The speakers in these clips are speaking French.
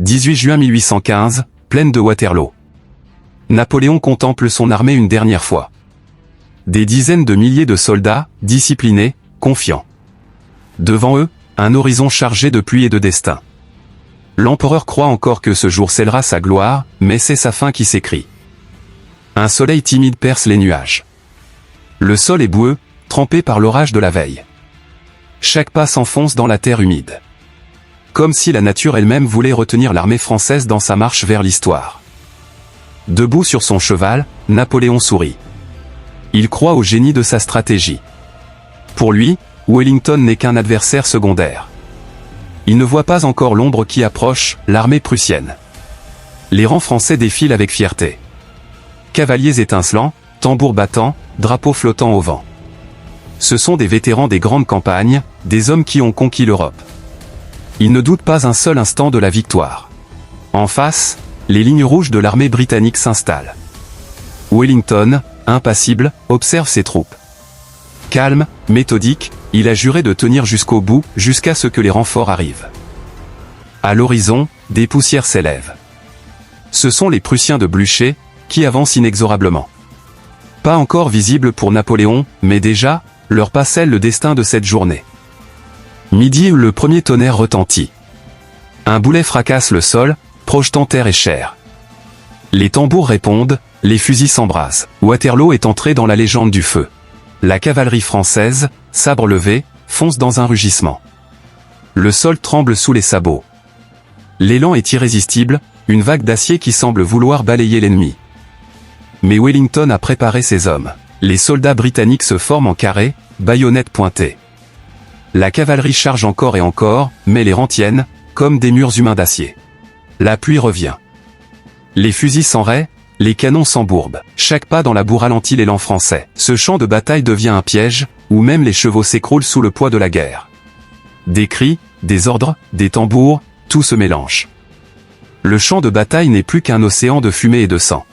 18 juin 1815, plaine de Waterloo. Napoléon contemple son armée une dernière fois. Des dizaines de milliers de soldats, disciplinés, confiants. Devant eux, un horizon chargé de pluie et de destin. L'empereur croit encore que ce jour scellera sa gloire, mais c'est sa fin qui s'écrit. Un soleil timide perce les nuages. Le sol est boueux, trempé par l'orage de la veille. Chaque pas s'enfonce dans la terre humide. Comme si la nature elle-même voulait retenir l'armée française dans sa marche vers l'histoire. Debout sur son cheval, Napoléon sourit. Il croit au génie de sa stratégie. Pour lui, Wellington n'est qu'un adversaire secondaire. Il ne voit pas encore l'ombre qui approche, l'armée prussienne. Les rangs français défilent avec fierté. Cavaliers étincelants, tambours battants, drapeaux flottant au vent. Ce sont des vétérans des grandes campagnes, des hommes qui ont conquis l'Europe. Ils ne doutent pas un seul instant de la victoire. En face, les lignes rouges de l'armée britannique s'installent. Wellington, impassible, observe ses troupes. Calme, méthodique, il a juré de tenir jusqu'au bout, jusqu'à ce que les renforts arrivent. À l'horizon, des poussières s'élèvent. Ce sont les Prussiens de Blücher, qui avancent inexorablement. Pas encore visibles pour Napoléon, mais déjà, leur pas scelle le destin de cette journée. Midi où le premier tonnerre retentit. Un boulet fracasse le sol, projetant terre et chair. Les tambours répondent, les fusils s'embrasent. Waterloo est entré dans la légende du feu. La cavalerie française, sabre levé, fonce dans un rugissement. Le sol tremble sous les sabots. L'élan est irrésistible, une vague d'acier qui semble vouloir balayer l'ennemi. Mais Wellington a préparé ses hommes. Les soldats britanniques se forment en carré, baïonnettes pointées. La cavalerie charge encore et encore, mais les rangs tiennent, comme des murs humains d'acier. La pluie revient. Les fusils s'enraient, les canons s'embourbent. Chaque pas dans la boue ralentit l'élan français. Ce champ de bataille devient un piège, où même les chevaux s'écroulent sous le poids de la guerre. Des cris, des ordres, des tambours, tout se mélange. Le champ de bataille n'est plus qu'un océan de fumée et de sang.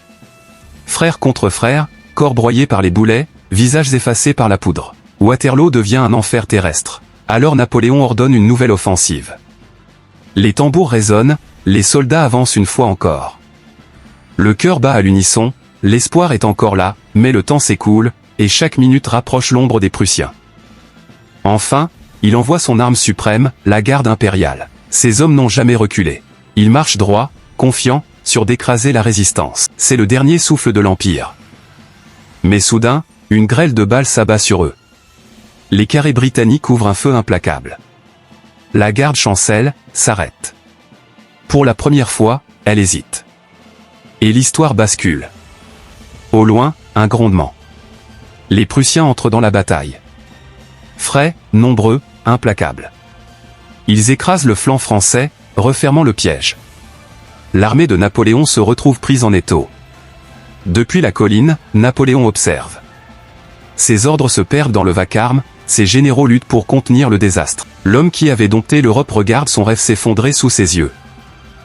Frères contre frères, corps broyés par les boulets, visages effacés par la poudre. Waterloo devient un enfer terrestre. Alors Napoléon ordonne une nouvelle offensive. Les tambours résonnent, les soldats avancent une fois encore. Le cœur bat à l'unisson, l'espoir est encore là, mais le temps s'écoule, et chaque minute rapproche l'ombre des Prussiens. Enfin, il envoie son arme suprême, la garde impériale. Ces hommes n'ont jamais reculé. Ils marchent droit, confiants, sur d'écraser la résistance. C'est le dernier souffle de l'Empire. Mais soudain, une grêle de balles s'abat sur eux. Les carrés britanniques ouvrent un feu implacable. La garde chancelle, s'arrête. Pour la première fois, elle hésite. Et l'histoire bascule. Au loin, un grondement. Les Prussiens entrent dans la bataille. Frais, nombreux, implacables. Ils écrasent le flanc français, refermant le piège. L'armée de Napoléon se retrouve prise en étau. Depuis la colline, Napoléon observe. Ses ordres se perdent dans le vacarme, ses généraux luttent pour contenir le désastre. L'homme qui avait dompté l'Europe regarde son rêve s'effondrer sous ses yeux.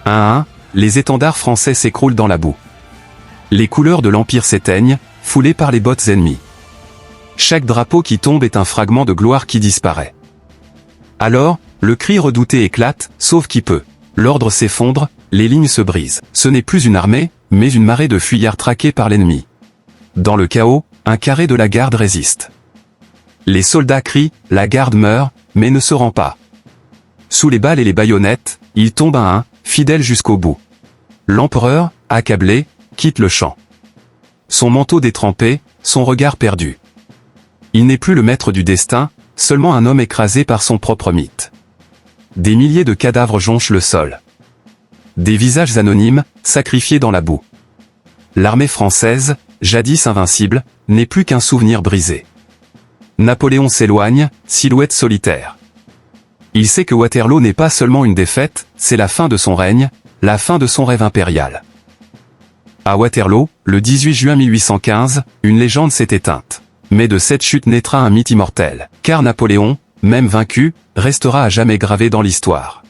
Un à un, les étendards français s'écroulent dans la boue. Les couleurs de l'Empire s'éteignent, foulées par les bottes ennemies. Chaque drapeau qui tombe est un fragment de gloire qui disparaît. Alors, le cri redouté éclate, sauve qui peut. L'ordre s'effondre, les lignes se brisent. Ce n'est plus une armée, mais une marée de fuyards traqués par l'ennemi. Dans le chaos, un carré de la garde résiste. Les soldats crient, la garde meurt, mais ne se rend pas. Sous les balles et les baïonnettes, il tombe à un, fidèle jusqu'au bout. L'empereur, accablé, quitte le champ. Son manteau détrempé, son regard perdu. Il n'est plus le maître du destin, seulement un homme écrasé par son propre mythe. Des milliers de cadavres jonchent le sol. Des visages anonymes, sacrifiés dans la boue. L'armée française, jadis invincible, n'est plus qu'un souvenir brisé. Napoléon s'éloigne, silhouette solitaire. Il sait que Waterloo n'est pas seulement une défaite, c'est la fin de son règne, la fin de son rêve impérial. À Waterloo, le 18 juin 1815, une légende s'est éteinte. Mais de cette chute naîtra un mythe immortel. Car Napoléon, même vaincu, restera à jamais gravé dans l'histoire.